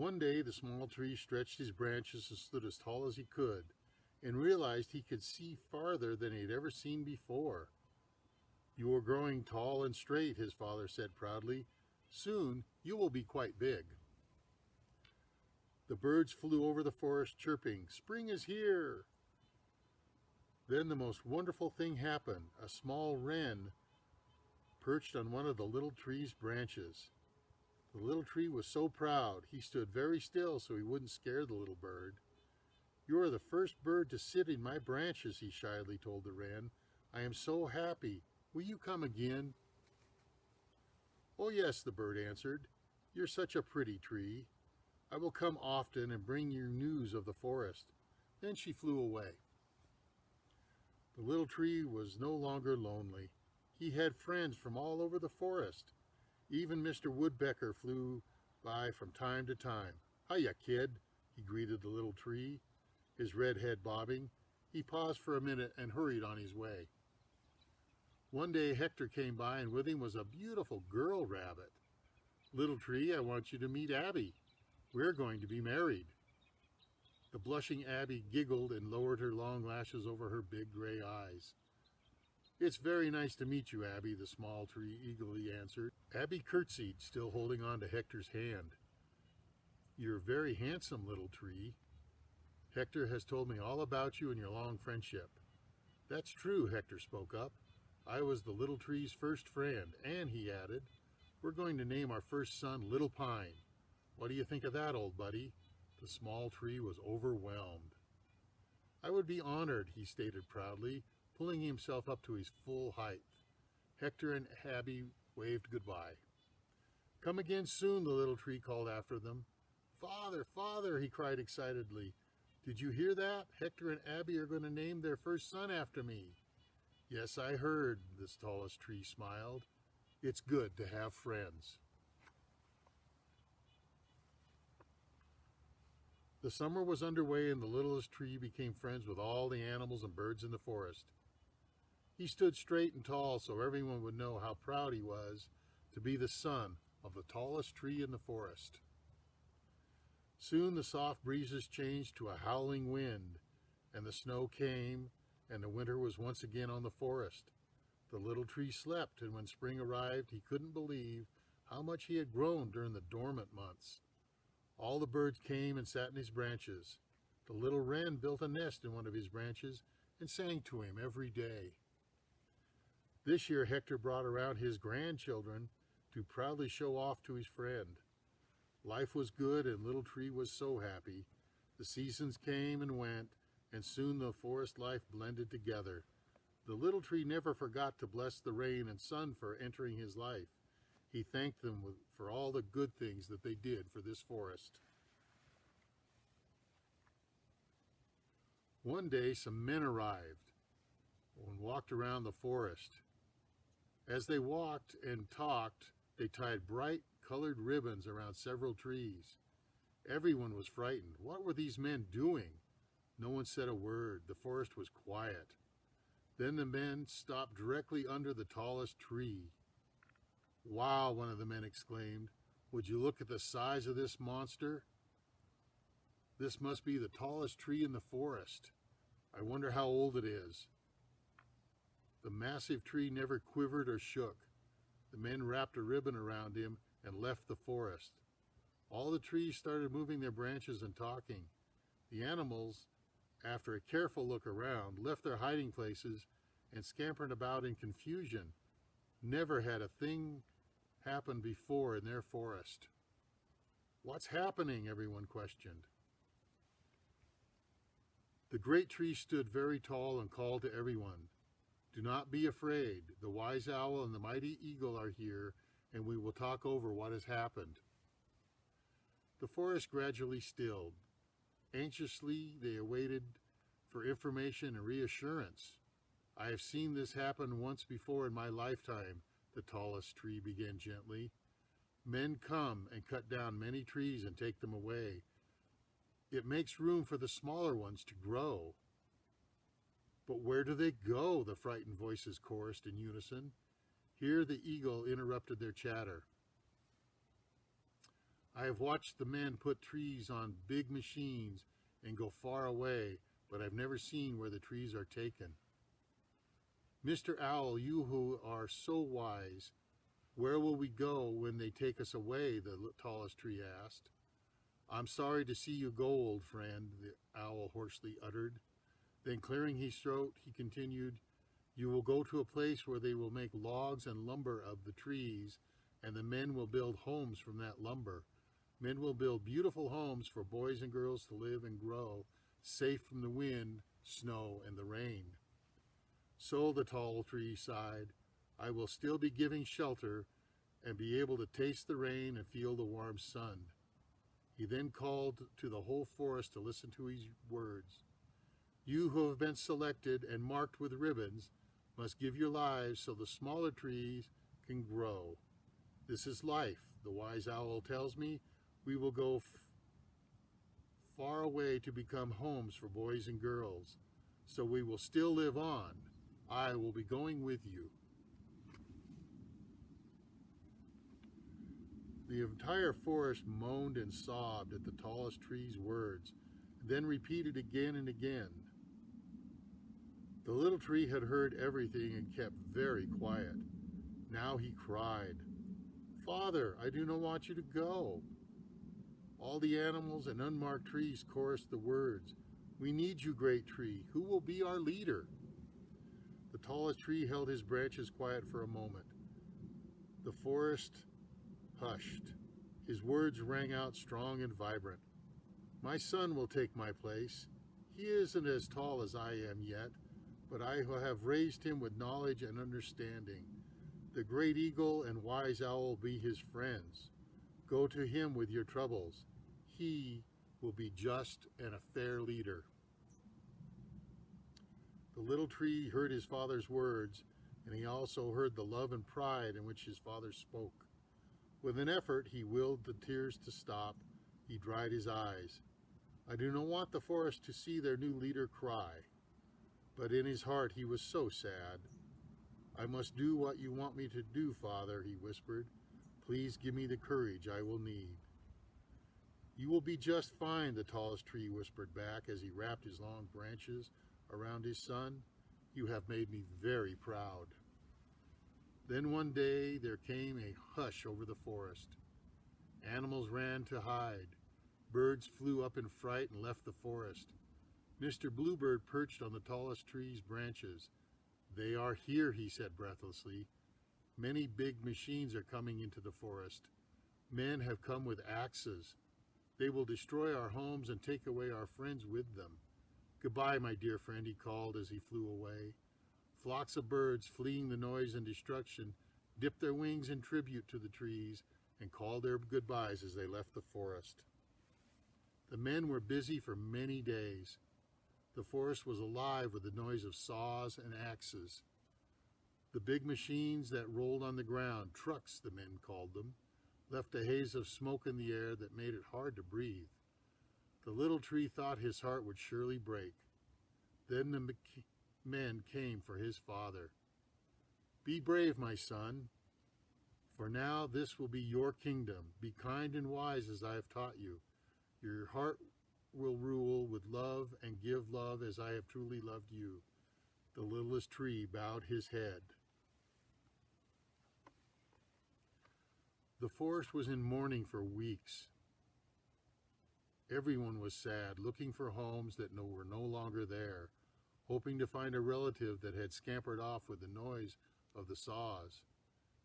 One day the small tree stretched his branches and stood as tall as he could, and realized he could see farther than he had ever seen before. "You are growing tall and straight," his father said proudly. "Soon you will be quite big." The birds flew over the forest chirping, "Spring is here!" Then the most wonderful thing happened. A small wren perched on one of the little tree's branches. The little tree was so proud, he stood very still so he wouldn't scare the little bird. "You are the first bird to sit in my branches," he shyly told the wren. "I am so happy. Will you come again?" "Oh, yes," the bird answered. "You're such a pretty tree. I will come often and bring you news of the forest." Then she flew away. The little tree was no longer lonely. He had friends from all over the forest. Even Mr. Woodpecker flew by from time to time. "Hiya, kid," he greeted the little tree, his red head bobbing. He paused for a minute and hurried on his way. One day Hector came by, and with him was a beautiful girl rabbit. "Little tree, I want you to meet Abby. We're going to be married." The blushing Abby giggled and lowered her long lashes over her big gray eyes. "It's very nice to meet you, Abby," the small tree eagerly answered. Abby curtsied, still holding on to Hector's hand. "You're very handsome, little tree. Hector has told me all about you and your long friendship." "That's true," Hector spoke up. "I was the little tree's first friend, and," he added, "we're going to name our first son Little Pine. What do you think of that, old buddy?" The small tree was overwhelmed. "I would be honored," he stated proudly, pulling himself up to his full height. Hector and Abby waved goodbye. "Come again soon," the little tree called after them. "Father, father," he cried excitedly. "Did you hear that? Hector and Abby are going to name their first son after me." "Yes, I heard," the tallest tree smiled. "It's good to have friends." The summer was underway, and the littlest tree became friends with all the animals and birds in the forest. He stood straight and tall so everyone would know how proud he was to be the son of the tallest tree in the forest. Soon the soft breezes changed to a howling wind, and the snow came, and the winter was once again on the forest. The little tree slept, and when spring arrived, he couldn't believe how much he had grown during the dormant months. All the birds came and sat in his branches. The little wren built a nest in one of his branches and sang to him every day. This year Hector brought around his grandchildren to proudly show off to his friend. Life was good, and Little Tree was so happy. The seasons came and went, and soon the forest life blended together. The Little Tree never forgot to bless the rain and sun for entering his life. He thanked them for all the good things that they did for this forest. One day some men arrived and walked around the forest. As they walked and talked, they tied bright colored ribbons around several trees. Everyone was frightened. What were these men doing? No one said a word. The forest was quiet. Then the men stopped directly under the tallest tree. "Wow," one of the men exclaimed. "Would you look at the size of this monster? This must be the tallest tree in the forest. I wonder how old it is." The massive tree never quivered or shook. The men wrapped a ribbon around him and left the forest. All the trees started moving their branches and talking. The animals, after a careful look around, left their hiding places and scampered about in confusion. Never had a thing happened before in their forest. "What's happening?" everyone questioned. The great tree stood very tall and called to everyone. "Do not be afraid. The wise owl and the mighty eagle are here, and we will talk over what has happened." The forest gradually stilled. Anxiously, they awaited for information and reassurance. "I have seen this happen once before in my lifetime," the tallest tree began gently. "Men come and cut down many trees and take them away. It makes room for the smaller ones to grow." "But where do they go?" the frightened voices chorused in unison. Here the eagle interrupted their chatter. I have watched the men put trees on big machines and go far away, but I've never seen where the trees are taken. Mr. Owl, you who are so wise, where will we go when they take us away? The tallest tree asked. I'm sorry to see you go, old friend, the owl hoarsely uttered. Then clearing his throat, he continued, you will go to a place where they will make logs and lumber of the trees, and the men will build homes from that lumber. Men will build beautiful homes for boys and girls to live and grow, safe from the wind, snow, and the rain. So the tall tree sighed, I will still be giving shelter and be able to taste the rain and feel the warm sun. He then called to the whole forest to listen to his words. You who have been selected and marked with ribbons must give your lives so the smaller trees can grow. This is life, the wise owl tells me. We will go far away to become homes for boys and girls, so we will still live on. I will be going with you. The entire forest moaned and sobbed at the tallest tree's words, then repeated again and again. The little tree had heard everything and kept very quiet. Now he cried, Father, I do not want you to go. All the animals and unmarked trees chorused the words, We need you, great tree. Who will be our leader? The tallest tree held his branches quiet for a moment. The forest hushed. His words rang out strong and vibrant. My son will take my place. He isn't as tall as I am yet, but I have raised him with knowledge and understanding. The great eagle and wise owl will be his friends. Go to him with your troubles. He will be just and a fair leader. The little tree heard his father's words, and he also heard the love and pride in which his father spoke. With an effort, he willed the tears to stop. He dried his eyes. I do not want the forest to see their new leader cry. But in his heart he was so sad. I must do what you want me to do, Father, he whispered. Please give me the courage I will need. You will be just fine, the tallest tree whispered back as he wrapped his long branches around his son. You have made me very proud. Then one day there came a hush over the forest. Animals ran to hide. Birds flew up in fright and left the forest. Mr. Bluebird perched on the tallest tree's branches. They are here, he said breathlessly. Many big machines are coming into the forest. Men have come with axes. They will destroy our homes and take away our friends with them. Goodbye, my dear friend, he called as he flew away. Flocks of birds, fleeing the noise and destruction, dipped their wings in tribute to the trees and called their goodbyes as they left the forest. The men were busy for many days. The forest was alive with the noise of saws and axes. The big machines that rolled on the ground, trucks the men called them, left a haze of smoke in the air that made it hard to breathe. The little tree thought his heart would surely break. Then the men came for his father. Be brave, my son, for now this will be your kingdom. Be kind and wise as I have taught you. Your heart will rule with love and give love as I have truly loved you. The littlest tree bowed his head. The forest was in mourning for weeks. Everyone was sad, looking for homes that were no longer there, hoping to find a relative that had scampered off with the noise of the saws.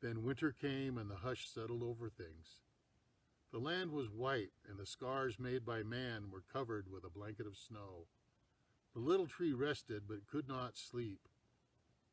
Then winter came and the hush settled over things. The land was white, and the scars made by man were covered with a blanket of snow. The little tree rested, but could not sleep.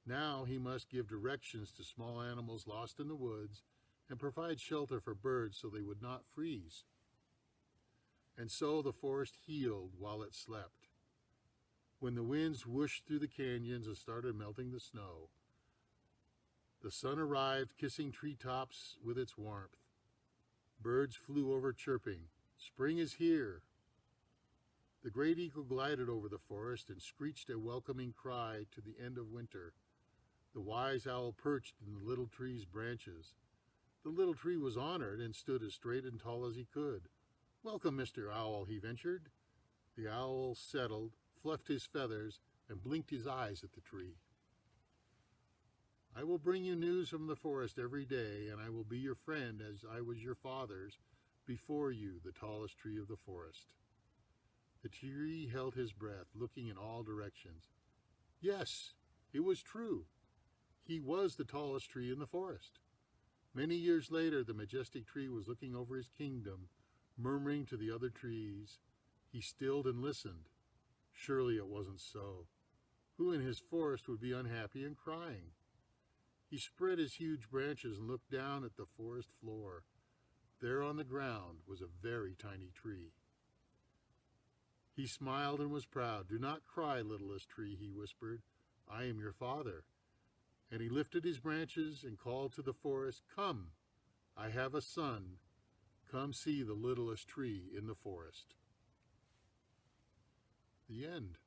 Now he must give directions to small animals lost in the woods and provide shelter for birds so they would not freeze. And so the forest healed while it slept. When the winds whooshed through the canyons and started melting the snow, the sun arrived, kissing treetops with its warmth. Birds flew over chirping, Spring is here. The great eagle glided over the forest and screeched a welcoming cry to the end of winter. The wise owl perched in the little tree's branches. The little tree was honored and stood as straight and tall as he could. "Welcome, Mr. Owl," he ventured. The owl settled, fluffed his feathers, and blinked his eyes at the tree. "I will bring you news from the forest every day, and I will be your friend as I was your father's before you, the tallest tree of the forest." The tree held his breath, looking in all directions. Yes, it was true. He was the tallest tree in the forest. Many years later, the majestic tree was looking over his kingdom, murmuring to the other trees. He stilled and listened. Surely it wasn't so. Who in his forest would be unhappy and crying? He spread his huge branches and looked down at the forest floor. There on the ground was a very tiny tree. He smiled and was proud. "Do not cry, littlest tree," he whispered. "I am your father." And he lifted his branches and called to the forest, "Come, I have a son. Come see the littlest tree in the forest." The end.